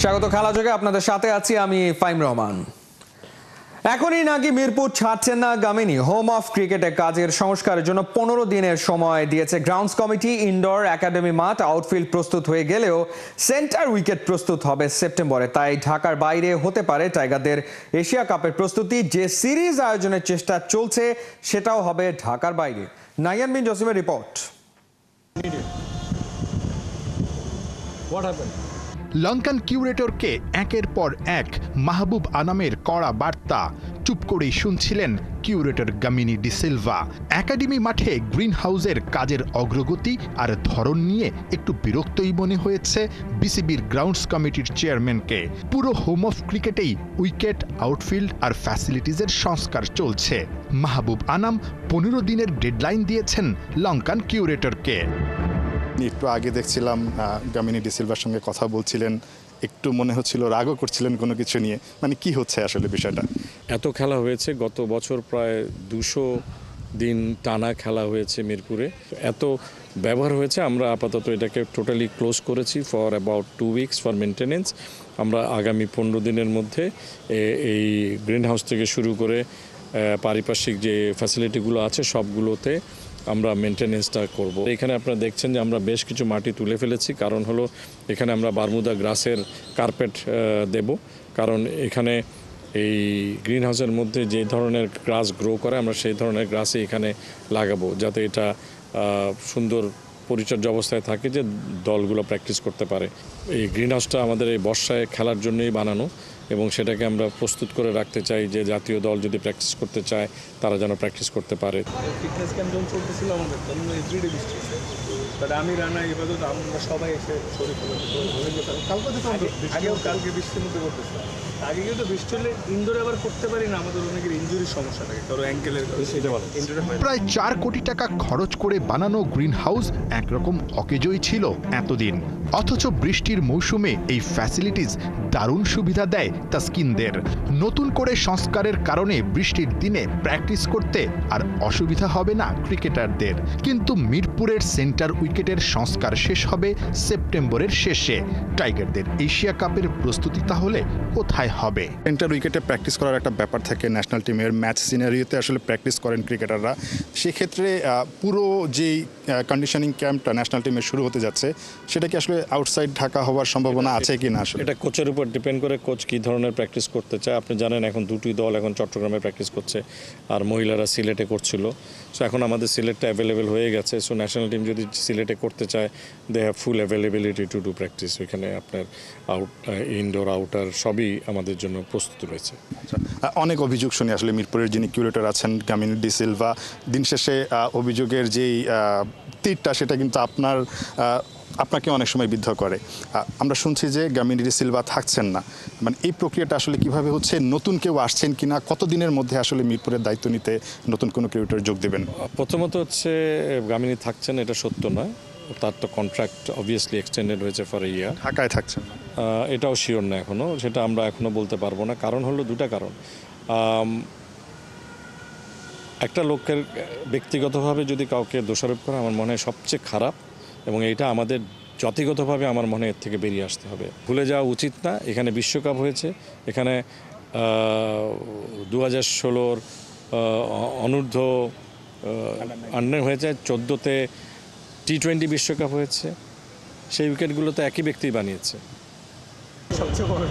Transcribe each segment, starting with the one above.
স্বাগত খেলাযোগে আপনাদের সাথে আছি আমি ফাইম রহমান। এখনই নাকি মিরপুর ছাড়ছেন না গামিনী। হোম অফ ক্রিকেটে কাজের সংস্কারের জন্য 15 দিনের সময় দিয়েছে গ্রাউন্ডস কমিটি। ইনডোর একাডেমি মাঠ, আউটফিল্ড প্রস্তুত হয়ে গেলেও সেন্টার উইকেট প্রস্তুত হবে সেপ্টেম্বরে। তাই ঢাকার বাইরে হতে পারে টাইগারদের এশিয়া কাপের প্রস্তুতি। যে সিরিজ আয়োজনের চেষ্টা চলছে সেটাও হবে ঢাকার বাইরে। নাইয়ান বিন জসিমের রিপোর্ট। লঙ্কান কিউরেটরকে একের পর এক মাহবুব আনামের কড়া বার্তা। চুপ করেই শুনছিলেন curator Gamini D Silva. Academy মাঠে গ্রিন হাউসের কাজের অগ্রগতি আর ধরন নিয়ে একটু বিরক্তই মনে হয়েছে বিসিবির গ্রাউন্ডস কমিটির চেয়ারম্যানকে। পুরো হোম অফ ক্রিকেটেই উইকেট, আউটফিল্ড আর ফ্যাসিলিটিজের সংস্কার চলছে। মাহবুব আনাম 15 দিনের ডেডলাইন দিয়েছেন লঙ্কান কিউরেটরকে। একটু আগে দেখছিলাম গামিনী ডি সিলভার সঙ্গে কথা বলছিলেন, একটু মনে হচ্ছিল রাগও করছিলেন কোনো কিছু নিয়ে। মানে কি হচ্ছে আসলে বিষয়টা? এত খেলা হয়েছে গত বছর, প্রায় 200 দিন টানা খেলা হয়েছে মিরপুরে, এত ব্যবহার হয়েছে। আমরা আপাতত এটাকে টোটালি ক্লোজ করেছি for about 2 weeks for maintenance. আমরা আগামী 15 দিনের মধ্যে এই গ্রিন হাউস থেকে শুরু করে পারিপার্শ্বিক যে ফ্যাসিলিটিগুলো আছে সবগুলোতে আমরা মেনটেনেন্সটা করব। এখানে আপনারা দেখছেন যে আমরা বেশ কিছু মাটি তুলে ফেলেছি, কারণ হলো এখানে আমরা বারমুদা গ্রাসের কার্পেট দেব। কারণ এখানে এই গ্রিন হাউসের মধ্যে যে ধরনের গ্রাস গ্রো করে আমরা সেই ধরনের গ্রাসই এখানে লাগাবো, যাতে এটা সুন্দর পরিচর্যা অবস্থায় থাকে, যে দলগুলো প্র্যাকটিস করতে পারে। এই গ্রিন হাউসটা আমাদের এই বর্ষায় খেলার জন্যই বানানো এবং সেটাকে আমরা প্রস্তুত করে রাখতে চাই যে জাতীয় দল যদি প্র্যাকটিস করতে চায় তারা যেন প্র্যাকটিস করতে পারে। ফিটনেস ক্যাম্প যখন চলতেছিল আমাদের তখন এভরিডে বৃষ্টি হচ্ছে, বাট আমি রানা এবার তো আমরা সবাই এসে শরীর কালকে বৃষ্টির মধ্যে করতেছিলাম। আগে কিন্তু বৃষ্টি হলে ইনডোরে আবার করতে পারি না, আমাদের অনেকের ইঞ্জুরির সমস্যা থাকে, কারো অ্যাঙ্কেলের। প্রায় 4 কোটি টাকা খরচ করে বানানো গ্রিন হাউস একরকম অকেজোই ছিল এতদিন। অথচ বৃষ্টির মৌসুমে এই ফ্যাসিলিটিস দারুণ সুবিধা দেয় তাসকিনদের। নতুন করে সংস্কারের কারণে বৃষ্টির দিনে প্র্যাকটিস করতে আর অসুবিধা হবে না ক্রিকেটারদের। কিন্তু মিরপুরের সেন্টার উইকেটের সংস্কার শেষ হবে সেপ্টেম্বরের শেষে। টাইগারদের এশিয়া কাপের প্রস্তুতি তাহলে কোথায় হবে? সেন্টার উইকেটে প্র্যাকটিস করার একটা ব্যাপার থাকে ন্যাশনাল টিমের। ম্যাচ সিনারিওতে আসলে প্র্যাকটিস করেন ক্রিকেটাররা। সেক্ষেত্রে পুরো যেই কন্ডিশনিং ক্যাম্পটা ন্যাশনাল টিমের শুরু হতে যাচ্ছে সেটা কি আসলে আউটসাইড ঢাকা হওয়ার সম্ভাবনা আছে কি না? আসলে এটা কোচের উপর ডিপেন্ড করে, কোচ কী ধরনের প্র্যাকটিস করতে চায়। আপনি জানেন এখন 2টি দল এখন চট্টগ্রামে প্র্যাকটিস করছে আর মহিলারা সিলেটে করছিল। সো এখন আমাদের সিলেটটা অ্যাভেলেবেল হয়ে গেছে। সো ন্যাশনাল টিম যদি সিলেটে করতে চায় they have full availability to do practice. ওইখানে আপনার ইনডোর আউটার সবই আমাদের জন্য প্রস্তুত রয়েছে। অনেক অভিযোগ শুনি আসলে মিরপুরের যিনি কিউরেটর আছেন গামিনী ডি সিলভা, দিন শেষে অভিযোগের যেই তীরটা সেটা কিন্তু আপনাকে অনেক সময় বিদ্ধ করে। আমরা শুনছি যে গামিনী ডি সিলভা থাকছেন না। মানে এই প্রক্রিয়াটা আসলে কিভাবে হচ্ছে? নতুন কেউ আসছেন কিনা? কতদিনের মধ্যে আসলে মিরপুরের দায়িত্ব নিতে নতুন কোনো ক্রিকেটার যোগ দেবেন? প্রথমত হচ্ছে গামিনী থাকছেন এটা সত্য নয়, তার তো কন্ট্রাক্ট অবভিয়াসলি এক্সটেন্ডেড হয়েছে ফর এ ইয়ার। ঢাকায় থাকছেন না এটাও শিওর না এখনও, সেটা আমরা এখনও বলতে পারবো না। কারণ হলো 2টা কারণ। একটা লোকের ব্যক্তিগতভাবে যদি কাউকে দোষারোপ করা আমার মনে হয় সবচেয়ে খারাপ, এবং এইটা আমাদের জাতিগতভাবে আমার মনে এর থেকে বেরিয়ে আসতে হবে। ভুলে যাওয়া উচিত না, এখানে বিশ্বকাপ হয়েছে, এখানে 2016 অনূর্ধ্ব আন্ডার হয়েছে, 14তে T20 বিশ্বকাপ হয়েছে। সেই উইকেটগুলো তো একই ব্যক্তি বানিয়েছে। সবচেয়ে বড়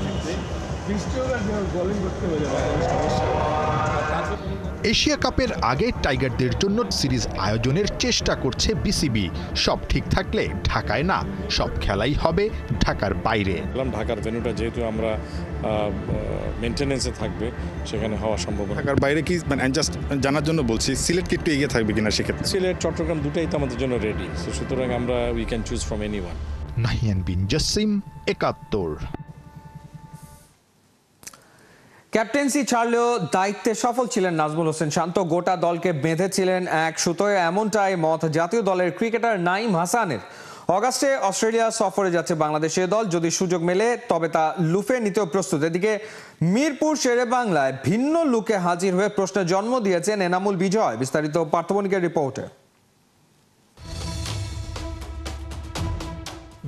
বৃষ্টি হোক আর বোলিং করতে হয়ে যাবে। এশিয়া কাপের আগে টাইগারদের জন্য সিরিজ আয়োজনের চেষ্টা করছে বিসিবি। সব ঠিক থাকলে ঢাকায় না, সব খেলাই হবে ঢাকার বাইরে। ঢাকার ভেন্যুটা যেহেতু আমরা মেনটেনেন্সে থাকবে, সেখানে হওয়া সম্ভব না। ঢাকার বাইরে কি, মানে জাস্ট জানার জন্য বলছি, সিলেট কি একটু এগিয়ে থাকবে কিনা সেক্ষেত্রে? সিলেট, চট্টগ্রাম দুটাই তো আমাদের জন্য রেডি। সুতরাং আমরা we can choose from anyone. Nahiyan bin Jasim, 71। Captaincy ছাড়লেও দায়িত্বে সফল ছিলেন নাজমুল হোসেন শান্ত। গোটা দলকে বেঁধেছিলেন এক সুতোয়, এমনটাই মত জাতীয় দলের ক্রিকেটার নাঈম হাসানের। অগাস্টে অস্ট্রেলিয়া সফরে যাচ্ছে বাংলাদেশের দল। যদি সুযোগ মেলে তবে তা লুফে নিতেও প্রস্তুত। এদিকে মিরপুর শেরে বাংলায় ভিন্ন লুকে হাজির হয়ে প্রশ্নের জন্ম দিয়েছেন এনামুল বিজয়। বিস্তারিত পার্থবণিকের রিপোর্টে।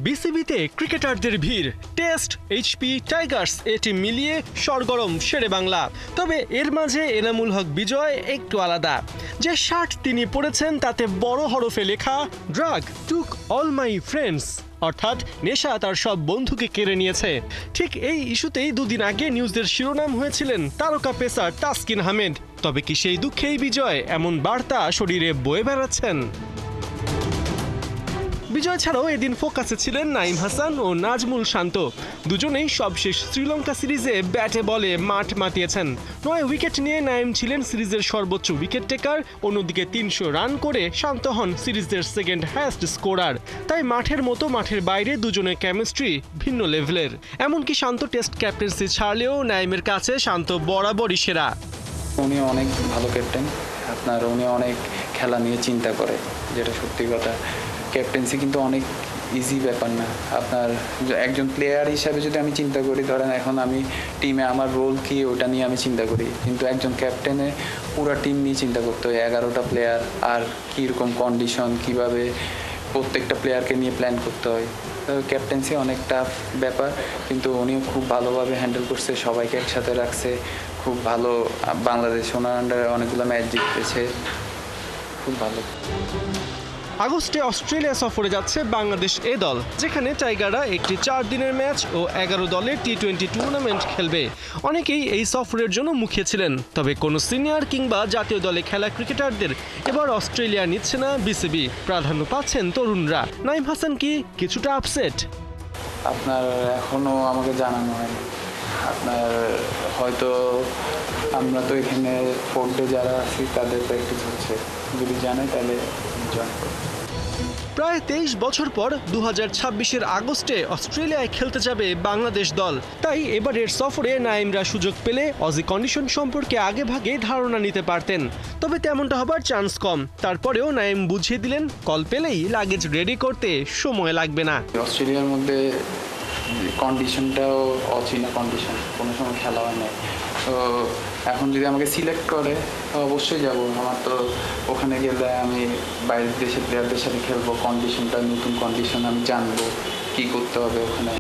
বিসিবিতে ক্রিকেটারদের ভিড়, টেস্ট, এইচপি, টাইগার্স এ টিম মিলিয়ে সরগরম শেরেবাংলা। তবে এর মাঝে এনামুল হক বিজয় একটু আলাদা। যে শার্ট তিনি পরেছেন তাতে বড় হরফে লেখা drug took all my friends, অর্থাৎ নেশা তার সব বন্ধুকে কেড়ে নিয়েছে। ঠিক এই ইস্যুতেই দুদিন আগে নিউজের শিরোনাম হয়েছিলেন তারকা পেসার তাসকিন আহমেদ। তবে কি সেই দুঃখেই বিজয় এমন বার্তা শরীরে বয়ে বেড়াচ্ছেন? বিজয় ছাড়াও এদিন ফোকাসে ছিলেন নাইম হাসান ও নাজমুল শান্ত। দুজনেই সবশেষ শ্রীলঙ্কা সিরিজে ব্যাটে বলে মাঠ মাতিয়েছেন। 9 উইকেট নিয়ে নাইম ছিলেন সিরিজের সর্বোচ্চ উইকেট টেকার, অন্যদিকে 300 রান করে শান্ত হন সিরিজের সেকেন্ড হাইয়েস্ট স্কোরার। তাই মাঠের মতো মাঠের বাইরে দুজনের কেমিস্ট্রি ভিন্ন লেভেলের। এমনকি শান্ত টেস্ট ক্যাপ্টেন্সি ছাড়লেও নাইমের কাছে শান্ত বরাবরই সেরা। উনি অনেক ভালো ক্যাপ্টেন, উনি অনেক খেলা নিয়ে চিন্তা করে, যেটা সত্যি কথা। ক্যাপ্টেন্সি কিন্তু অনেক ইজি ব্যাপার না। একজন প্লেয়ার হিসাবে যদি আমি চিন্তা করি, ধরেন এখন আমি টিমে আমার রোল কি ওটা নিয়ে আমি চিন্তা করি, কিন্তু একজন ক্যাপ্টেনে পুরো টিম নিয়ে চিন্তা করতে হয়। 11টা প্লেয়ার, আর কীরকম কন্ডিশন, কিভাবে প্রত্যেকটা প্লেয়ারকে নিয়ে প্ল্যান করতে হয়। ক্যাপ্টেন্সি অনেক টাফ ব্যাপার, কিন্তু উনিও খুব ভালোভাবে হ্যান্ডেল করছে, সবাইকে একসাথে রাখছে। খুব ভালো, বাংলাদেশ ওনার আন্ডারে অনেকগুলো ম্যাচ জিতেছে, খুব ভালো। আগস্টে অস্ট্রেলিয়া সফরে যাচ্ছে বাংলাদেশ এ দল, যেখানে টাইগাররা একটি 4 দিনের ম্যাচ ও 11 দলের টি-20 টুর্নামেন্ট খেলবে। অনেকেই এই সফরের জন্য মুখিয়ে ছিলেন, তবে কোনো সিনিয়র কিংবা জাতীয় দলে খেলা ক্রিকেটারদের এবার অস্ট্রেলিয়া নিচ্ছে না বিসিবি। প্রাধান্য পাচ্ছেন তরুণরা। নাইম হাসান কি কিছুটা আপসেট? এখনো আমাকে জানানো হয়নি। হয়তো আমরা তো এখানে ফোর্ডে যারা আছি তাদের প্র্যাকটিস হচ্ছে, যদি জানে তাহলে জয়েন করব। প্রায় 23 বছর পর 2026-এর আগস্টে অস্ট্রেলিয়ায় খেলতে যাবে বাংলাদেশ দল। তাই এবারের সফরে নাইমরা সুযোগ পেলে অজি কন্ডিশন সম্পর্কে আগে ভাগে ধারণা নিতে পারতেন। তবে তেমনটা হবার চান্স কম। তারপরেও নাইম বুঝিয়ে দিলেন, কল পেলেই লাগেজ রেডি করতে সময় লাগবে না। অস্ট্রেলিয়ার মধ্যে কন্ডিশনটাও অচেনা কন্ডিশন, কোনো সময় খেলা হয় না। তো এখন যদি আমাকে সিলেক্ট করে অবশ্যই যাব। আমার তো ওখানে গেলে আমি বাইরের দেশের প্লেয়ারদের সাথে খেলবো, কন্ডিশনটা নতুন কন্ডিশন আমি জানবো কী করতে হবে ওখানে।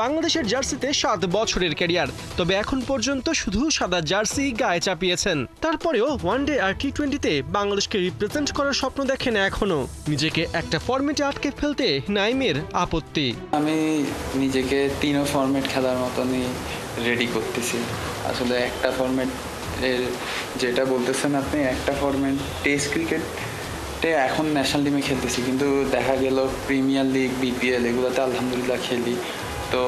বাংলাদেশের জার্সিতে 7 বছরের ক্যারিয়ার, তবে এখন পর্যন্ত শুধু সাদা জার্সি গায়ে চাপিয়েছেন। তারপরেও ওয়ানডে আর টি-20-তে বাংলাদেশকে রিপ্রেজেন্ট করার স্বপ্ন দেখেন এখনো। নিজেকে একটা ফরম্যাটে আটকে ফেলতে নাইমের আপত্তি। আমি নিজেকে 3 ফরম্যাট খেলার মতনই রেডি করতেছি। আসলে একটা ফরম্যাট যেটা বলতেছেন আপনি, একটা ফরম্যাট টেস্ট ক্রিকেটে এখন ন্যাশনাল টিমে খেলতেছি, কিন্তু দেখা গেল প্রিমিয়ার লিগ, বিপিএল এগুলোতে আলহামদুলিল্লাহ খেলি। তো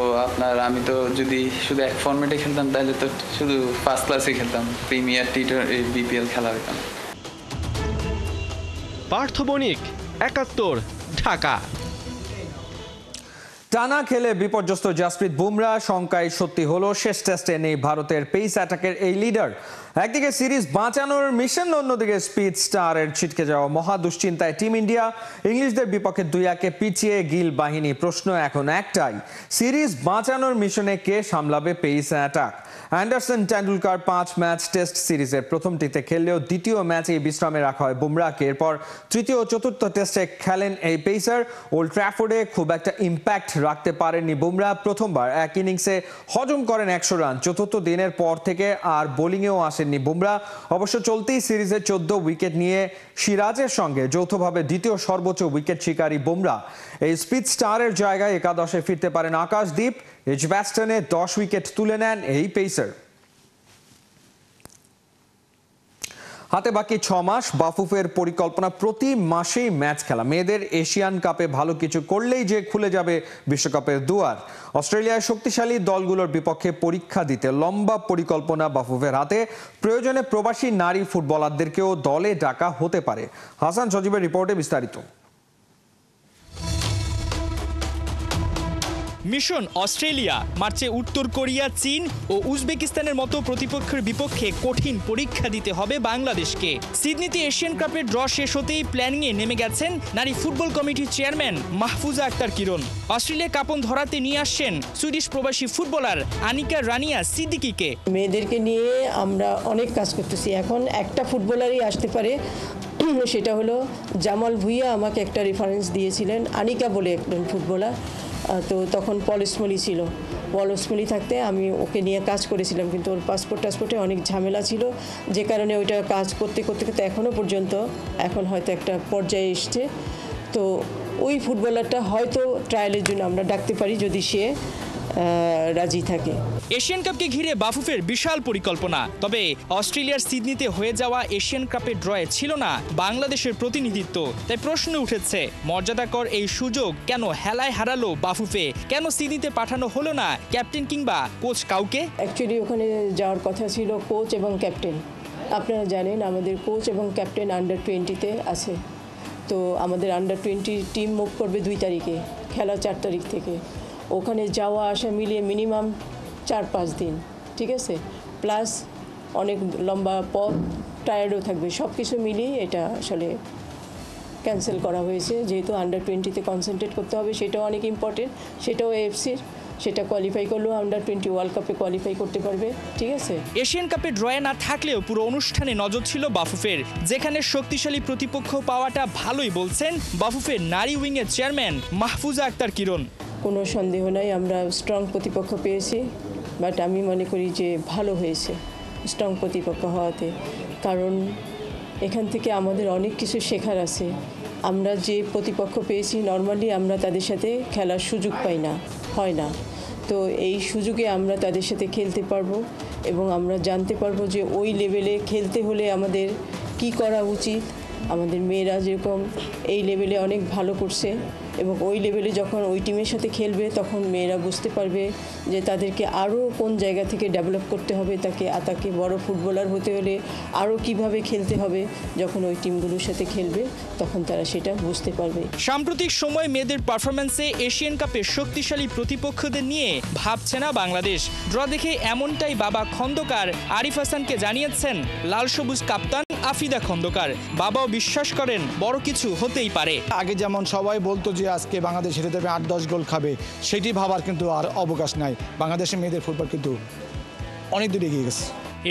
আমি তো যদি শুধু এক ফরম্যাটে খেলতাম তাহলে তো শুধু ফার্স্ট ক্লাসে খেলতাম, প্রিমিয়ার বিপিএল খেলা হইতাম। পার্থ বণিক, 71, ঢাকা। টানা খেলে বিপর্যস্ত জাসপ্রীত বুমরা শঙ্কায় সত্যি হলো, শেষ টেস্টে নেই ভারতের পেস অ্যাটাকের এই লিডার। একদিকে সিরিজ বাঁচানোর মিশন, অন্যদিকে স্পিড স্টারের ছিটকে যাওয়া মহা দুশ্চিন্তায় টিম ইন্ডিয়া। ইংলিশদের বিপক্ষে 2-1 পিছিয়ে গিল বাহিনী। প্রশ্ন এখন একটাই, সিরিজ বাঁচানোর মিশনে কে সামলাবে pace attack? Anderson Tendulkar 5 match test সিরিজের প্রথমটিতে খেললেও দ্বিতীয় ম্যাচেই বিশ্রামে রাখা হয় বুমরাকে। এরপর তৃতীয় ও চতুর্থ টেস্টে খেলেন এই পেসার। ওল্ড ট্র্যাফোর্ডে খুব একটা ইম্প্যাক্ট রাখতে পারেননি বুমরা। প্রথমবার এক ইনিংসে হজম করেন 100 রান। চতুর্থ দিনের পর থেকে আর বোলিংয়েও আসেননি বুমরা। অবশ্য চলতি সিরিজে 14 উইকেট নিয়ে সিরাজের সঙ্গে যৌথভাবে দ্বিতীয় সর্বোচ্চ উইকেট শিকারী বুমরা। এই স্পিড স্টারের জায়গায় একাদশে ফিরতে পারেন আকাশদীপ। এজবাস্টনে 10 উইকেট তুলে নেন এই পেসার। হাতে বাকি 6 মাস। বাফুফের পরিকল্পনা প্রতি মাসেই ম্যাচ খেলা। মেয়েদের এশিয়ান কাপে ভালো কিছু করলেই যে খুলে যাবে বিশ্বকাপের দুয়ার। অস্ট্রেলিয়ার শক্তিশালী দলগুলোর বিপক্ষে পরীক্ষা দিতে লম্বা পরিকল্পনা বাফুফের হাতে। প্রয়োজনে প্রবাসী নারী ফুটবলারদেরকেও দলে ডাকা হতে পারে। হাসান সজীবের রিপোর্টে বিস্তারিত। Mission Australia. মার্চে উত্তর কোরিয়া, চীন ও উজবেকিস্তানের মতো প্রতিপক্ষের বিপক্ষে কঠিন পরীক্ষা দিতে হবে বাংলাদেশকে। সিডনিতে এশিয়ান কাপের ড্র শেষ হতেই প্ল্যানিংয়ে নেমে গেছেন নারী ফুটবল কমিটির চেয়ারম্যান মাহফুজা আক্তার কিরণ। অস্ট্রেলিয়া কাপন ধরাতে নিয়ে আসছেন সুইডিশ প্রবাসী ফুটবলার আনিকা রানিয়া সিদ্দিকিকে। মেয়েদেরকে নিয়ে আমরা অনেক কাজ করতেছি। এখন একটা ফুটবলারই আসতে পারে সেটা হলো জামাল ভুঁইয়া আমাকে একটা রেফারেন্স দিয়েছিলেন, আনিকা বলে একজন ফুটবলার। তো তখন পল স্মলি ছিল, পল স্মলি থাকতে আমি ওকে নিয়ে কাজ করেছিলাম, কিন্তু ওর টাসপোর্টে অনেক ঝামেলা ছিল, যে কারণে ওইটা কাজ করতে করতে করতে এখনও পর্যন্ত এখন হয়তো একটা পর্যায়ে এসছে। তো ওই ফুটবলারটা হয়তো ট্রায়ালের জন্য আমরা ডাকতে পারি যদি সে রাজি থাকে। এশিয়ান কাপকে ঘিরে বাফুফের বিশাল পরিকল্পনা, তবে অস্ট্রেলিয়ার সিডনিতে হয়ে যাওয়া এশিয়ান কাপের ড্রয়ে ছিল না বাংলাদেশের প্রতিনিধিত্ব। তাই প্রশ্ন উঠেছে, মর্যাদাকর এই সুযোগ কেন হেলায় হারালো বাফুফে? কেন সিডনিতে পাঠানো হলো না ক্যাপ্টেন কিংবা কোচ কাউকে? অ্যাকচুয়ালি ওখানে যাওয়ার কথা ছিল কোচ এবং ক্যাপ্টেন। আপনারা জানেন আমাদের কোচ এবং ক্যাপ্টেন আন্ডার-20-তে আছে। তো আমাদের আন্ডার-20 টিম মুভ করবে 2 তারিখে, খেলা 4 তারিখ থেকে। ওখানে যাওয়া আসা মিলিয়ে মিনিমাম 4-5 দিন, ঠিক আছে, প্লাস অনেক লম্বা পথ, টায়ার্ডও থাকবে, সব কিছু মিলিয়ে এটা আসলে ক্যান্সেল করা হয়েছে। যেহেতু আন্ডার-20-তে কনসেন্ট্রেট করতে হবে, সেটাও অনেক ইম্পর্টেন্ট, সেটাও এএফসির, সেটা কোয়ালিফাই করলেও আন্ডার-20 ওয়ার্ল্ড কাপে কোয়ালিফাই করতে পারবে, ঠিক আছে। এশিয়ান কাপে ড্রয়ে না থাকলেও পুরো অনুষ্ঠানে নজর ছিল বাফুফের, যেখানে শক্তিশালী প্রতিপক্ষ পাওয়াটা ভালোই বলছেন বাফুফের নারী উইংয়ের চেয়ারম্যান মাহফুজা আক্তার কিরণ। কোনো সন্দেহ নাই, আমরা স্ট্রং প্রতিপক্ষ পেয়েছি, বাট আমি মনে করি যে ভালো হয়েছে স্ট্রং প্রতিপক্ষ হওয়াতে, কারণ এখান থেকে আমাদের অনেক কিছু শেখার আছে। আমরা যে প্রতিপক্ষ পেয়েছি নর্মালি আমরা তাদের সাথে খেলার সুযোগ পাই না, হয় না। তো এই সুযোগে আমরা তাদের সাথে খেলতে পারবো এবং আমরা জানতে পারবো যে ওই লেভেলে খেলতে হলে আমাদের কি করা উচিত। আমাদের মেয়েরা যেরকম এই লেভেলে অনেক ভালো করছে এবং ওই লেভেলে যখন ওই টিমের সাথে খেলবে তখন মেয়েরা বুঝতে পারবে যে তাদেরকে আরও কোন জায়গা থেকে ডেভেলপ করতে হবে, তাকে বড় ফুটবলার হতে হলে আরও কিভাবে খেলতে হবে। যখন ওই টিমগুলোর সাথে খেলবে তখন তারা সেটা বুঝতে পারবে। সাম্প্রতিক সময় মেয়েদের পারফরম্যান্সে এশিয়ান কাপে শক্তিশালী প্রতিপক্ষদের নিয়ে ভাবছে না বাংলাদেশ। ড্র দেখে এমনটাই বাবা খন্দকার আরিফ হাসানকে জানিয়েছেন লাল সবুজ কাপ্তান আফিদা খন্দকার। বাবাও বিশ্বাস করেন বড় কিছু হতেই পারে। আগে যেমন সবাই বলতো যে আজকে বাংলাদেশ হেরে যাবে, 8-10 গোল খাবে, সেটি ভাবার কিন্তু আর অবকাশ নাই। বাংলাদেশের মেয়েদের ফুটবল কিন্তু অনেক দূর এগিয়ে গেছে।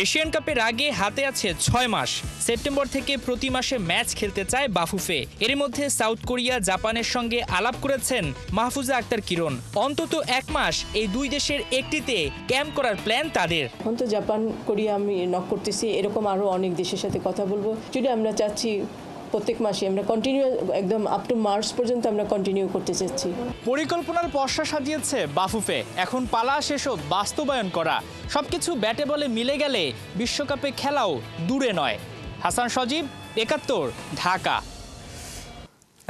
এশিয়ান কাপের আগে হাতে আছে 6 মাস। সেপ্টেম্বর থেকে প্রতি মাসে ম্যাচ খেলতে চায় বাফুফে। এর মধ্যে সাউথ কোরিয়া, জাপানের সঙ্গে আলাপ করেছেন মাহফুজা আক্তার কিরণ। অন্তত 1 মাস এই 2 দেশের একটিতে ক্যাম্প করার প্ল্যান তাদের। এখন তো জাপান, কোরিয়া আমি নক করতেছি, এরকম আরও অনেক দেশের সাথে কথা বলবো। যদি আমরা চাচ্ছি প্রত্যেক মাসে আমরা কন্টিনিউ, একদম আপ টু মার্চ পর্যন্ত আমরা কন্টিনিউ করতে চাচ্ছি। পরিকল্পনার পসরা সাজিয়েছে বাফুফে, এখন পালা শেষ বাস্তবায়ন করা। সবকিছু ব্যাটে বলে মিলে গেলে বিশ্বকাপে খেলাও দূরে নয়। হাসান সজীব, 71, ঢাকা।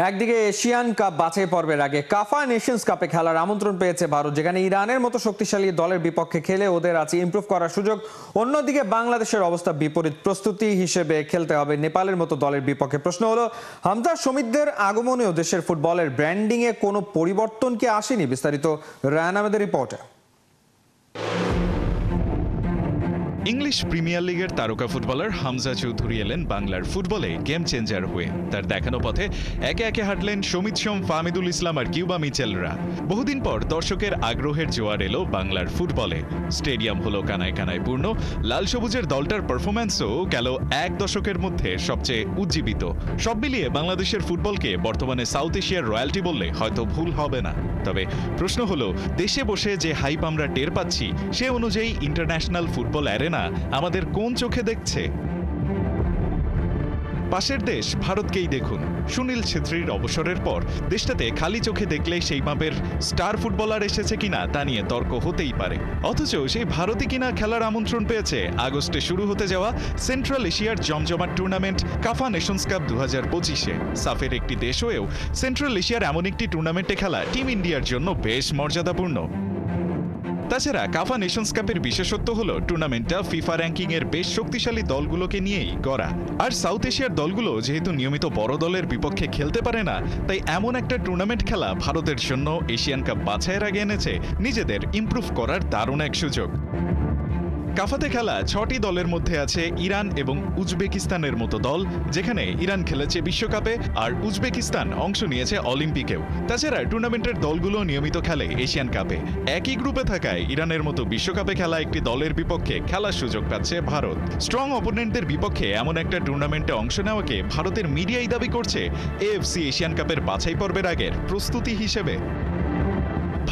একদিকে এশিয়ান কাপ বাছাই পর্বের আগে কাফা নেশনস কাপে খেলার আমন্ত্রণ পেয়েছে ভারত, যেখানে ইরানের মতো শক্তিশালী দলের বিপক্ষে খেলে ওদের আছে ইমপ্রুভ করার সুযোগ। অন্যদিকে বাংলাদেশের অবস্থা বিপরীত, প্রস্তুতি হিসেবে খেলতে হবে নেপালের মতো দলের বিপক্ষে। প্রশ্ন হলো, হামজা শমিদদের আগমনেও দেশের ফুটবলের ব্র্যান্ডিংয়ে কোনো পরিবর্তন কি আসেনি? বিস্তারিত রায়ান আহমেদের রিপোর্টে। ইংলিশ প্রিমিয়ার লিগের তারকা ফুটবলার হামজা চৌধুরী এলেন বাংলার ফুটবলে গেম চেঞ্জার হয়ে। তার দেখানো পথে একে একে হাঁটলেন সমিত সোম, ফাহমিদুল ইসলাম আর কিউবা মিচেলরা। বহুদিন পর দর্শকের আগ্রহের জোয়ার এলো বাংলার ফুটবলে। স্টেডিয়াম হলো কানায় কানায় পূর্ণ। লাল সবুজের দলটার পারফরম্যান্সও গেল 1 দশকের মধ্যে সবচেয়ে উজ্জীবিত। সব মিলিয়ে বাংলাদেশের ফুটবলকে বর্তমানে সাউথ এশিয়ার রয়্যালটি বললে হয়তো ভুল হবে না। তবে প্রশ্ন হলো, দেশে বসে যে হাইপ আমরা টের পাচ্ছি সে অনুযায়ী ইন্টারন্যাশনাল ফুটবল অ্যারেনা আমাদের কোন চোখে দেখছে? পাশের দেশ ভারতকেই দেখুন। সুনীল ছেত্রীর অবসরের পর দেশটাতে খালি চোখে দেখলে সেই মাপের স্টার ফুটবলার এসেছে কিনা তা নিয়ে তর্ক হতেই পারে। অথচ সেই ভারতই কিনা খেলার আমন্ত্রণ পেয়েছে আগস্টে শুরু হতে যাওয়া সেন্ট্রাল এশিয়ার জমজমাট টুর্নামেন্ট কাফা নেশনস কাপ 2025-এ। সাফের একটি দেশ হয়েও সেন্ট্রাল এশিয়ার এমন একটি টুর্নামেন্টে খেলা টিম ইন্ডিয়ার জন্য বেশ মর্যাদাপূর্ণ। তাছাড়া কাফা নেশনস কাপের বিশেষত্ব হলো টুর্নামেন্টটা ফিফা র্যাঙ্কিং এর বেশ শক্তিশালী দলগুলোকে নিয়েই গড়া। আর সাউথ এশিয়ার দলগুলো যেহেতু নিয়মিত বড় দলের বিপক্ষে খেলতে পারে না, তাই এমন একটা টুর্নামেন্ট খেলা ভারতের জন্য এশিয়ান কাপ বাছাইয়ের আগে এনেছে নিজেদের ইমপ্রুভ করার দারুণ এক সুযোগ। কাফাতে খেলা 6টি দলের মধ্যে আছে ইরান এবং উজবেকিস্তানের মতো দল, যেখানে ইরান খেলেছে বিশ্বকাপে আর উজবেকিস্তান অংশ নিয়েছে অলিম্পিকেও। তাছাড়া টুর্নামেন্টের দলগুলো নিয়মিত খেলে এশিয়ান কাপে। একই গ্রুপে থাকায় ইরানের মতো বিশ্বকাপে খেলা একটি দলের বিপক্ষে খেলার সুযোগ পাচ্ছে ভারত। স্ট্রং অপোনেন্টদের বিপক্ষে এমন একটা টুর্নামেন্টে অংশ নেওয়াকে ভারতের মিডিয়াই দাবি করছে এএফসি এশিয়ান কাপের বাছাই পর্বের আগের প্রস্তুতি হিসেবে।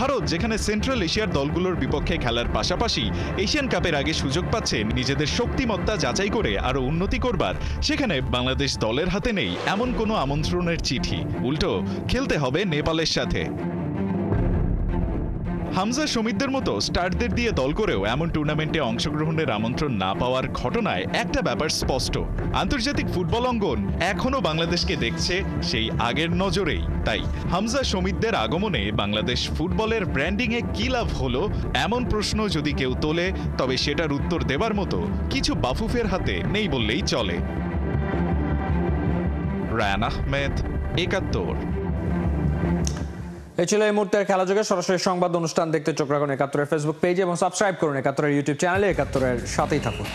ভারত যেখানে সেন্ট্রাল এশিয়ার দলগুলোর বিপক্ষে খেলার পাশাপাশি এশিয়ান কাপের আগে সুযোগ পাচ্ছে নিজেদের শক্তিমত্তা যাচাই করে আরো উন্নতি করবার, সেখানে বাংলাদেশ দলের হাতে নেই এমন কোনো আমন্ত্রণের চিঠি। উল্টো খেলতে হবে নেপালের সাথে। হামজা শমীদদের মতো স্টারদের দিয়ে দল করেও এমন টুর্নামেন্টে অংশগ্রহণের আমন্ত্রণ না পাওয়ার ঘটনায় একটা ব্যাপার স্পষ্ট, আন্তর্জাতিক ফুটবল অঙ্গন এখনো বাংলাদেশকে দেখছে সেই আগের নজরেই। তাই হামজা শমীদদের আগমনে বাংলাদেশ ফুটবলের ব্র্যান্ডিংয়ে কি লাভ হলো এমন প্রশ্ন যদি কেউ তোলে, তবে সেটার উত্তর দেবার মতো কিছু বাফুফের হাতে নেই বললেই চলে। রায়ান আহমেদ, ৭১। এই ছিল এই মুহূর্তের খেলা যোগে। সরাসরি সংবাদ অনুষ্ঠান দেখতে চোখ রাখুন ৭১-এর ফেসবুক পেজে এবং সাবস্ক্রাইব করুন ৭১-এর ইউটিউব চ্যানেলে। ৭১-এর সাথেই থাকুন।